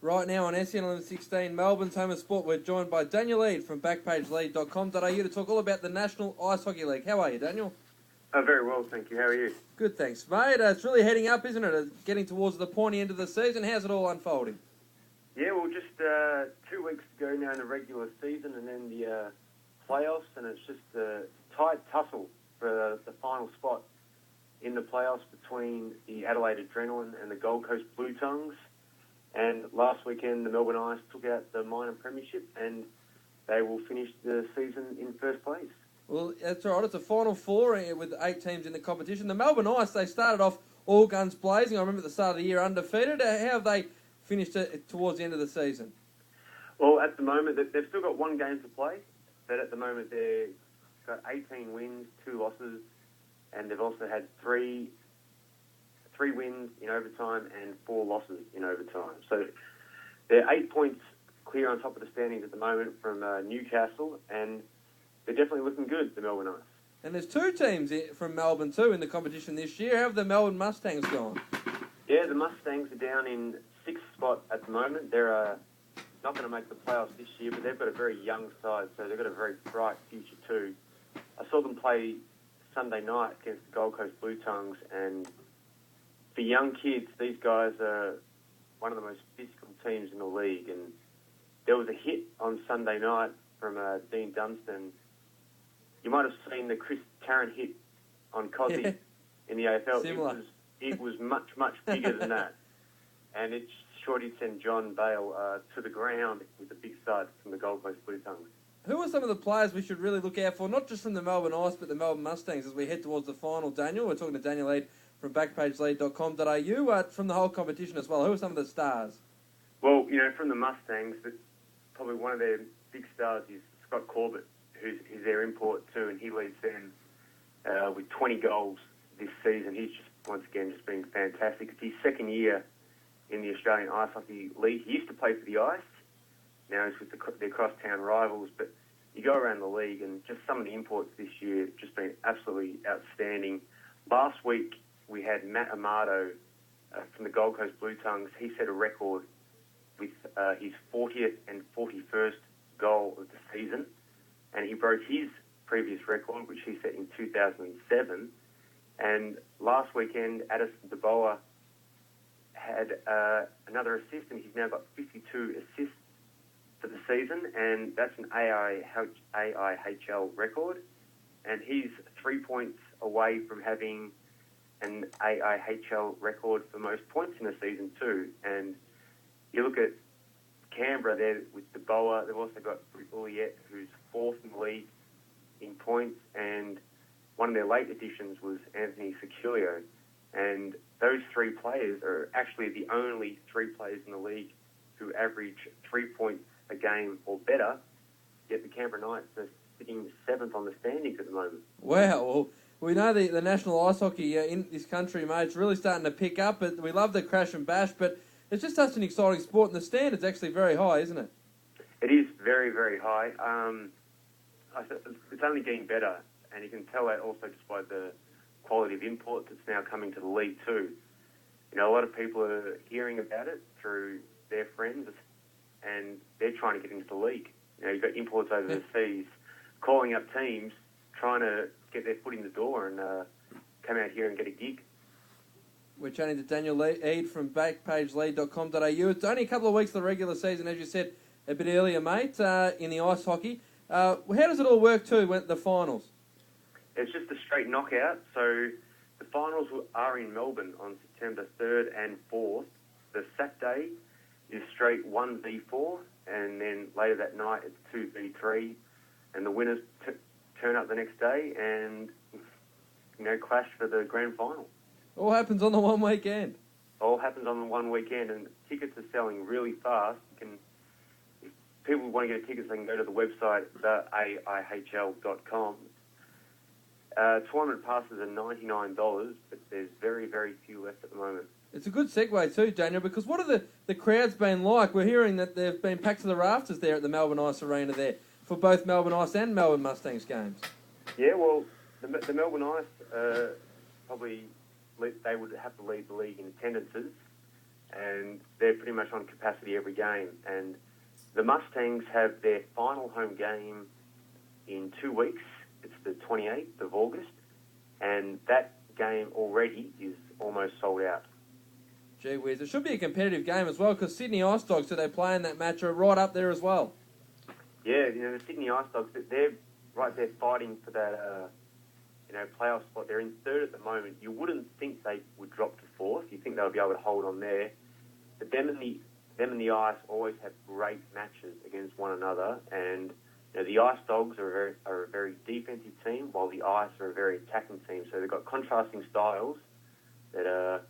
Right now on SEN 16, Melbourne's Home of Sport, we're joined by Daniel Eade from backpageleague.com.au to talk all about the National Ice Hockey League. How are you, Daniel? Very well, thank you. How are you? Good, thanks, mate. It's really heading up, isn't it? Getting towards the pointy end of the season. How's it all unfolding? Yeah, well, just 2 weeks ago now in the regular season and then the playoffs, and it's just a tight tussle for the final spot in the playoffs between the Adelaide Adrenaline and the Gold Coast Blue Tongues. And last weekend, the Melbourne Ice took out the minor premiership, and they will finish the season in first place. Well, that's all right. It's a Final Four with 8 teams in the competition. The Melbourne Ice, they started off all guns blazing. I remember at the start of the year undefeated. How have they finished it towards the end of the season? Well, at the moment, they've still got 1 game to play, but at the moment they've got 18 wins, 2 losses, and they've also had 3 wins in overtime and 4 losses in overtime. So they're 8 points clear on top of the standings at the moment from Newcastle, and they're definitely looking good, the Melbourne Ice. And there's 2 teams from Melbourne too in the competition this year. How have the Melbourne Mustangs gone? Yeah, the Mustangs are down in 6th spot at the moment. They're not going to make the playoffs this year, but they've got a very young side, so they've got a very bright future too. I saw them play Sunday night against the Gold Coast Blue Tongues, and for young kids, these guys are one of the most physical teams in the league. And there was a hit on Sunday night from Dean Dunstan. You might have seen the Chris Tarrant hit on Cozzy in the AFL. Similar. It was much, much bigger than that. And it sure did send John Bale to the ground with a big start from the Gold Coast Blue Tongues. Who are some of the players we should really look out for, not just from the Melbourne Ice, but the Melbourne Mustangs as we head towards the final, Daniel? We're talking to Daniel Eade from backpageleague.com.au, from the whole competition as well. Who are some of the stars? Well, from the Mustangs, probably one of their big stars is Scott Corbett, who's their import too, and he leads them with 20 goals this season. He's once again been fantastic. It's his second year in the Australian Ice Hockey League. He used to play for the Ice. Now he's with their crosstown rivals, but you go around the league and just some of the imports this year have just been absolutely outstanding. Last week we had Matt Amato from the Gold Coast Blue Tongues. He set a record with his 40th and 41st goal of the season, and he broke his previous record, which he set in 2007. And last weekend, Addison DeBoer had another assist, and he's now got 52 assists for the season, and that's an AIHL record. And he's 3 points away from having an AIHL record for most points in a season too. And you look at Canberra there with DeBoer. They've also got Bouliette, who's 4th in the league in points, and one of their late additions was Anthony Secchilio. And those 3 players are actually the only 3 players in the league who average 3 points a game or better, yet the Canberra Knights are sitting 7th on the standings at the moment. Wow, well, we know the national ice hockey in this country, mate, it's really starting to pick up. But we love the crash and bash, but it's just such an exciting sport, and the standard's actually very high, isn't it? It is very, very high. It's only getting better, and you can tell that also just by the quality of imports that's now coming to the league too. A lot of people are hearing about it through their friends, and they're trying to get into the league. You've got imports overseas calling up teams, trying to get their foot in the door and come out here and get a gig. We're chatting to Daniel Eade from backpageleague.com.au. It's only a couple of weeks of the regular season, as you said a bit earlier, mate, in the ice hockey. How does it all work too, the finals? It's just a straight knockout. So the finals are in Melbourne on September 3rd and 4th. The Saturday is straight 1v4, and then later that night it's 2v3, and the winners turn up the next day and clash for the grand final. All happens on the one weekend. All happens on the one weekend, and tickets are selling really fast. If people want to get tickets, they can go to the website, AIHL.com. Tournament passes are $99, but there's very, very few left at the moment. It's a good segue too, Daniel, because what have the crowds been like? We're hearing that they've been packed to the rafters there at the Melbourne Ice Arena there for both Melbourne Ice and Melbourne Mustangs games. Yeah, well, the Melbourne Ice probably they would have to lead the league in attendances, and they're pretty much on capacity every game. And the Mustangs have their final home game in 2 weeks. It's the 28th of August, and that game already is almost sold out. Gee whiz, it should be a competitive game as well, because Sydney Ice Dogs, who they play in that match, are right up there as well. Yeah, the Sydney Ice Dogs, they're right there fighting for that, playoff spot. They're in third at the moment. You wouldn't think they would drop to fourth. You think they would be able to hold on there. But them and the Ice always have great matches against one another, and the Ice Dogs are a very defensive team, while the Ice are a very attacking team. So they've got contrasting styles that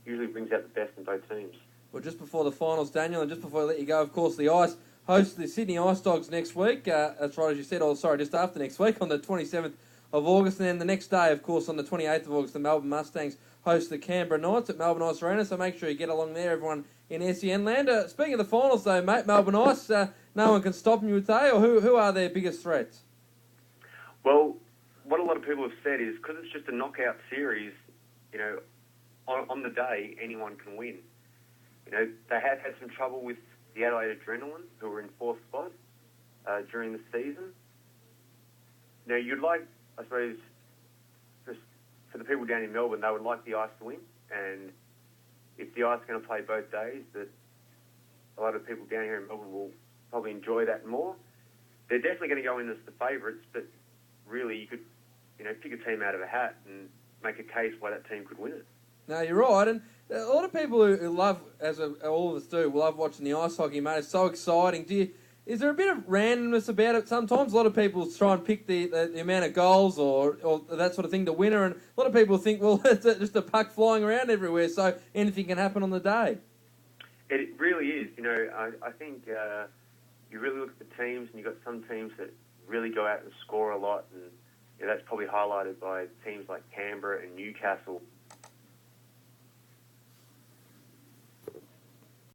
usually brings out the best in both teams. Well, just before the finals, Daniel, and just before I let you go, of course, the Ice host the Sydney Ice Dogs next week. That's right, as you said. Just after next week on the 27th of August. And then the next day, of course, on the 28th of August, the Melbourne Mustangs host the Canberra Knights at Melbourne Ice Arena. So make sure you get along there, everyone in SEN land. Speaking of the finals, though, mate, Melbourne Ice, no one can stop them, you would say, or who are their biggest threats? Well, what a lot of people have said is because it's just a knockout series, on the day, anyone can win. They have had some trouble with the Adelaide Adrenaline, who were in fourth spot during the season. You'd like, I suppose, for the people down in Melbourne, they would like the Ice to win. And if the Ice are going to play both days, that a lot of people down here in Melbourne will probably enjoy that more. They're definitely going to go in as the favourites, but really you could, pick a team out of a hat and make a case why that team could win it. No, you're right, and a lot of people who love, all of us do, love watching the ice hockey, mate. It's so exciting. Is there a bit of randomness about it sometimes? A lot of people try and pick the amount of goals or that sort of thing, the winner, and a lot of people think, well, it's just a puck flying around everywhere, so anything can happen on the day. It really is. I think you really look at the teams, and you've got some teams that really go out and score a lot, and that's probably highlighted by teams like Canberra and Newcastle